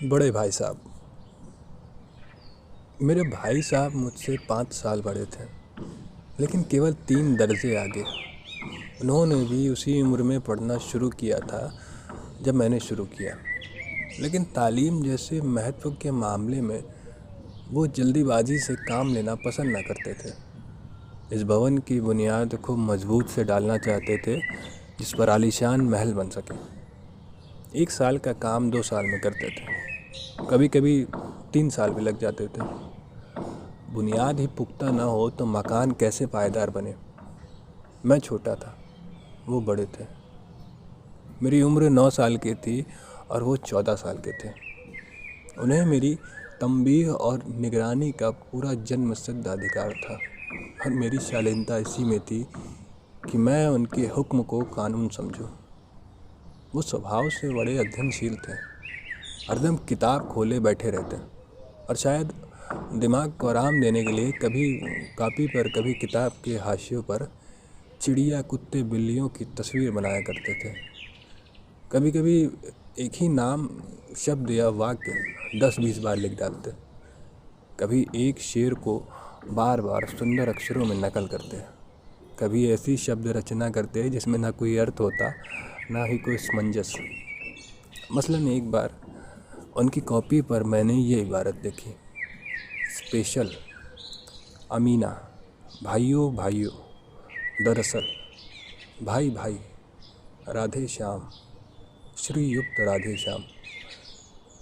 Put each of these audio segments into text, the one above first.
बड़े भाई साहब। मेरे भाई साहब मुझसे 5 साल बड़े थे, लेकिन केवल 3 दर्जे आगे। उन्होंने भी उसी उम्र में पढ़ना शुरू किया था जब मैंने शुरू किया, लेकिन तालीम जैसे महत्व के मामले में वो जल्दीबाजी से काम लेना पसंद ना करते थे। इस भवन की बुनियाद खूब मजबूत से डालना चाहते थे, जिस पर आलीशान महल बन सके। 1 साल का काम 2 साल में करते थे, कभी कभी 3 साल भी लग जाते थे। बुनियाद ही पुख्ता ना हो तो मकान कैसे पायदार बने। मैं छोटा था, वो बड़े थे। मेरी उम्र 9 साल की थी और वो 14 साल के थे। उन्हें मेरी तंबीह और निगरानी का पूरा जन्मसिद्ध अधिकार था, और मेरी शालीनता इसी में थी कि मैं उनके हुक्म को कानून समझूं। वो स्वभाव से बड़े अध्ययनशील थे, हरदम किताब खोले बैठे रहते, और शायद दिमाग को आराम देने के लिए कभी कॉपी पर कभी किताब के हाशियों पर चिड़िया कुत्ते बिल्लियों की तस्वीर बनाया करते थे। कभी कभी एक ही नाम, शब्द या वाक्य 10-20 बार लिख डालते। कभी एक शेर को बार बार सुंदर अक्षरों में नकल करते। कभी ऐसी शब्द रचना करते जिसमें ना कोई अर्थ होता, ना ही कोई समंजस। मसलन एक बार उनकी कॉपी पर मैंने ये इबारत देखी: स्पेशल, अमीना, भाइयों भाइयों, दरअसल, भाई भाई, राधे श्याम, श्रीयुक्त राधे श्याम।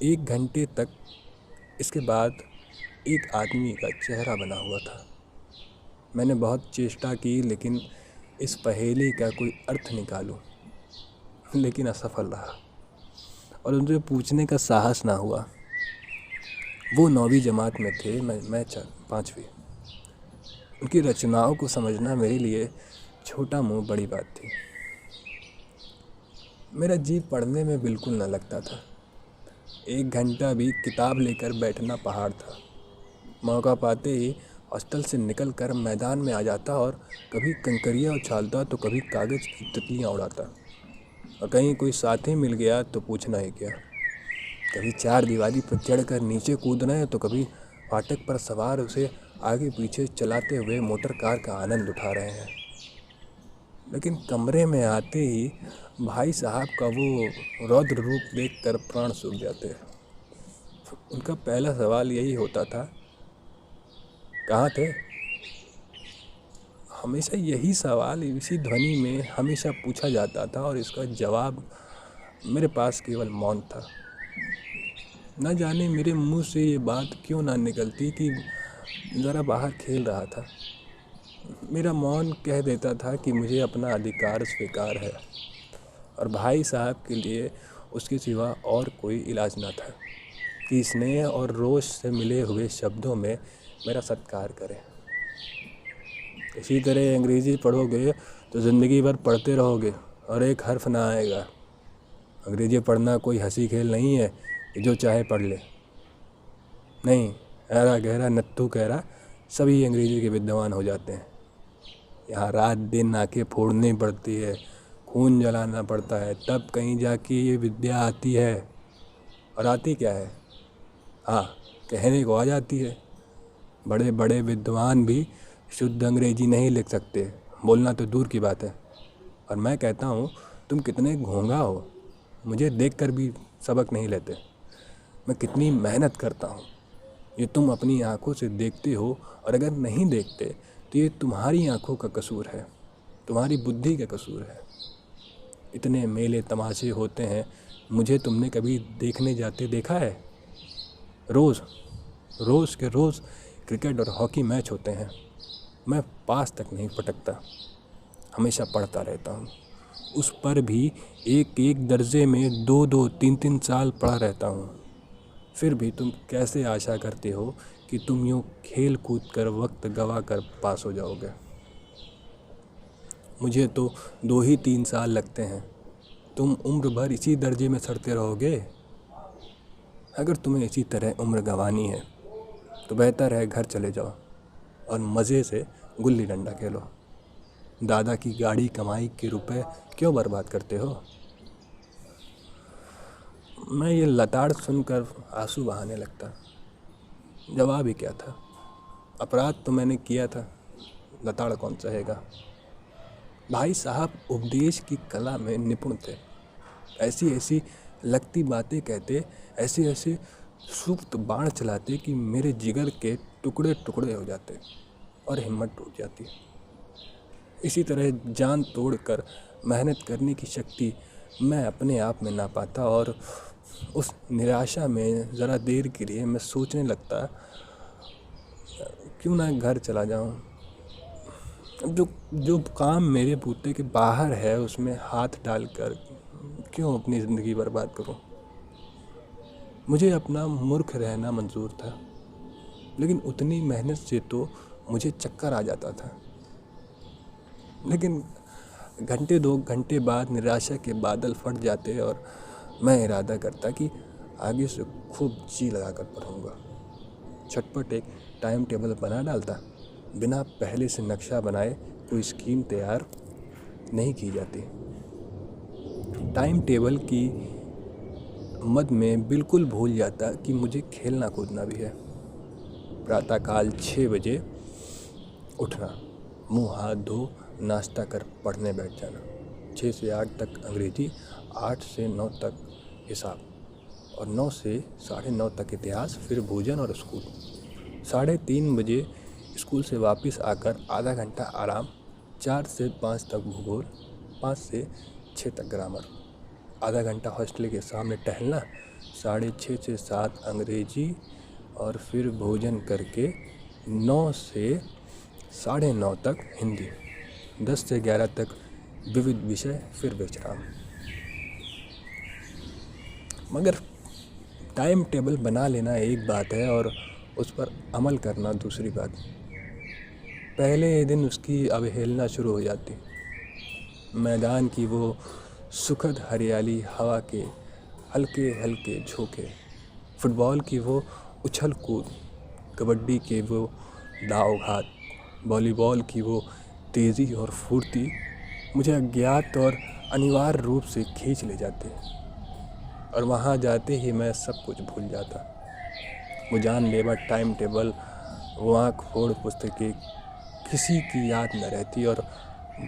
1 घंटे तक इसके बाद एक आदमी का चेहरा बना हुआ था। मैंने बहुत चेष्टा की लेकिन इस पहेली का कोई अर्थ निकालूं, लेकिन असफल रहा, और उनसे पूछने का साहस ना हुआ। वो 9वीं जमात में थे, मैं 5वीं। उनकी रचनाओं को समझना मेरे लिए छोटा मुंह बड़ी बात थी। मेरा जी पढ़ने में बिल्कुल न लगता था। 1 घंटा भी किताब लेकर बैठना पहाड़ था। मौका पाते ही हॉस्टल से निकल कर मैदान में आ जाता और कभी कंकरियाँ उछालता तो कभी कागज़ की तितलियाँ उड़ाता। और कहीं कोई साथी मिल गया तो पूछना ही क्या। कभी 4 दीवारी पर चढ़कर नीचे कूद रहे हैं तो कभी फाटक पर सवार उसे आगे पीछे चलाते हुए मोटर कार का आनंद उठा रहे हैं। लेकिन कमरे में आते ही भाई साहब का वो रौद्र रूप देखकर प्राण सूख जाते। उनका पहला सवाल यही होता था, कहाँ थे? हमेशा यही सवाल इसी ध्वनि में हमेशा पूछा जाता था, और इसका जवाब मेरे पास केवल मौन था। न जाने मेरे मुंह से ये बात क्यों ना निकलती कि ज़रा बाहर खेल रहा था। मेरा मौन कह देता था कि मुझे अपना अधिकार स्वीकार है, और भाई साहब के लिए उसके सिवा और कोई इलाज न था कि स्नेह और रोष से मिले हुए शब्दों में मेरा सत्कार करें। इसी तरह अंग्रेज़ी पढ़ोगे तो ज़िंदगी भर पढ़ते रहोगे और एक हर्फ ना आएगा। अंग्रेज़ी पढ़ना कोई हंसी खेल नहीं है कि जो चाहे पढ़ ले। नहीं, ऐरा गहरा नत्थू कहरा सभी अंग्रेज़ी के विद्वान हो जाते हैं। यहाँ रात दिन आंखें फोड़नी पड़ती है, खून जलाना पड़ता है, तब कहीं जाके ये विद्या आती है। और आती क्या है? हाँ, कहने को आ जाती है। बड़े बड़े विद्वान भी शुद्ध अंग्रेजी नहीं लिख सकते, बोलना तो दूर की बात है। और मैं कहता हूँ, तुम कितने घोंघा हो, मुझे देखकर भी सबक नहीं लेते। मैं कितनी मेहनत करता हूँ, ये तुम अपनी आंखों से देखते हो, और अगर नहीं देखते तो ये तुम्हारी आंखों का कसूर है, तुम्हारी बुद्धि का कसूर है। इतने मेले तमाशे होते हैं, मुझे तुमने कभी देखने जाते देखा है? रोज़ रोज़ के रोज़ क्रिकेट और हॉकी मैच होते हैं, मैं पास तक नहीं पटकता, हमेशा पढ़ता रहता हूँ। उस पर भी एक एक दर्जे में 2-2 3-3 साल पढ़ा रहता हूँ। फिर भी तुम कैसे आशा करते हो कि तुम यूँ खेल कूद कर वक्त गवा कर पास हो जाओगे? मुझे तो 2 ही 3 साल लगते हैं, तुम उम्र भर इसी दर्जे में सड़ते रहोगे। अगर तुम्हें इसी तरह उम्र गंवानी है तो बेहतर है घर चले जाओ और मज़े से गुल्ली डंडा खेलो। दादा की गाड़ी कमाई के रुपए क्यों बर्बाद करते हो? मैं ये लताड़ सुनकर आंसू बहाने लगता। जवाब ही क्या था? अपराध तो मैंने किया था, लताड़ कौन सहेगा। भाई साहब उपदेश की कला में निपुण थे। ऐसी ऐसी लगती बातें कहते, ऐसे ऐसे सूक्त बाण चलाते कि मेरे जिगर के टुकड़े टुकड़े हो जाते और हिम्मत टूट जाती। इसी तरह जान तोड़कर मेहनत करने की शक्ति मैं अपने आप में ना पाता और उस निराशा में ज़रा देर के लिए मैं सोचने लगता, क्यों ना घर चला जाऊं। अब जो जो काम मेरे बूते के बाहर है उसमें हाथ डालकर क्यों अपनी ज़िंदगी बर्बाद करूं। मुझे अपना मूर्ख रहना मंजूर था, लेकिन उतनी मेहनत से तो मुझे चक्कर आ जाता था। लेकिन घंटे 2 घंटे बाद निराशा के बादल फट जाते और मैं इरादा करता कि आगे से खूब जी लगा कर पढ़ूँगा। झटपट एक टाइम टेबल बना डालता। बिना पहले से नक्शा बनाए कोई स्कीम तैयार नहीं की जाती। टाइम टेबल की मद में बिल्कुल भूल जाता कि मुझे खेलना कूदना भी है। प्रातःकाल 6 बजे उठना, मुंह हाथ धो नाश्ता कर पढ़ने बैठ जाना। 6 से 8 तक अंग्रेजी, 8 से 9 तक हिसाब और 9 से 9:30 तक इतिहास, फिर भोजन और स्कूल। 3:30 बजे स्कूल से वापस आकर आधा घंटा आराम। 4 से 5 तक भूगोल, 5 से 6 तक ग्रामर। आधा घंटा हॉस्टल के सामने टहलना। 6:30 से 7 अंग्रेजी और फिर भोजन करके 9 से 9:30 तक हिंदी। 10 से 11 तक विविध विषय, फिर विश्राम। मगर टाइम टेबल बना लेना एक बात है और उस पर अमल करना दूसरी बात। पहले दिन उसकी अवहेलना शुरू हो जाती। मैदान की वो सुखद हरियाली, हवा के हल्के हल्के झोंके, फुटबॉल की वो उछल कूद, कबड्डी के वो दाव घात, वॉलीबॉल की वो तेज़ी और फुर्ती मुझे अज्ञात और अनिवार्य रूप से खींच ले जाते। और वहाँ जाते ही मैं सब कुछ भूल जाता। वो जानलेवा टाइम टेबल, वो आँख फोड़ पुस्तकें किसी की याद न रहती और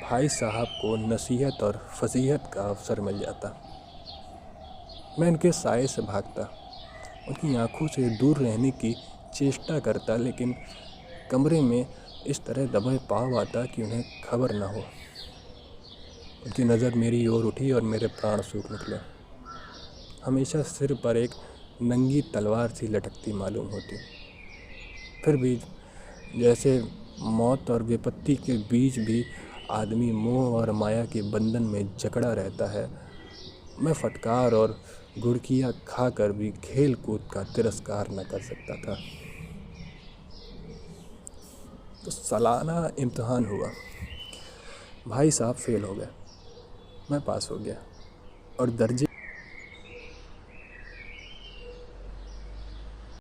भाई साहब को नसीहत और फसीहत का अवसर मिल जाता। मैं उनके साए से भागता, उनकी आंखों से दूर रहने की चेष्टा करता, लेकिन कमरे में इस तरह दबे पाँव आता कि उन्हें खबर न हो। उनकी नज़र मेरी ओर उठी और मेरे प्राण सूख निकले। हमेशा सिर पर एक नंगी तलवार सी लटकती मालूम होती। फिर भी जैसे मौत और विपत्ति के बीच भी आदमी मोह और माया के बंधन में जकड़ा रहता है, मैं फटकार और गुड़कियाँ खाकर भी खेल कूद का तिरस्कार न कर सकता था। तो सालाना इम्तिहान हुआ। भाई साहब फेल हो गए, मैं पास हो गया और दर्जे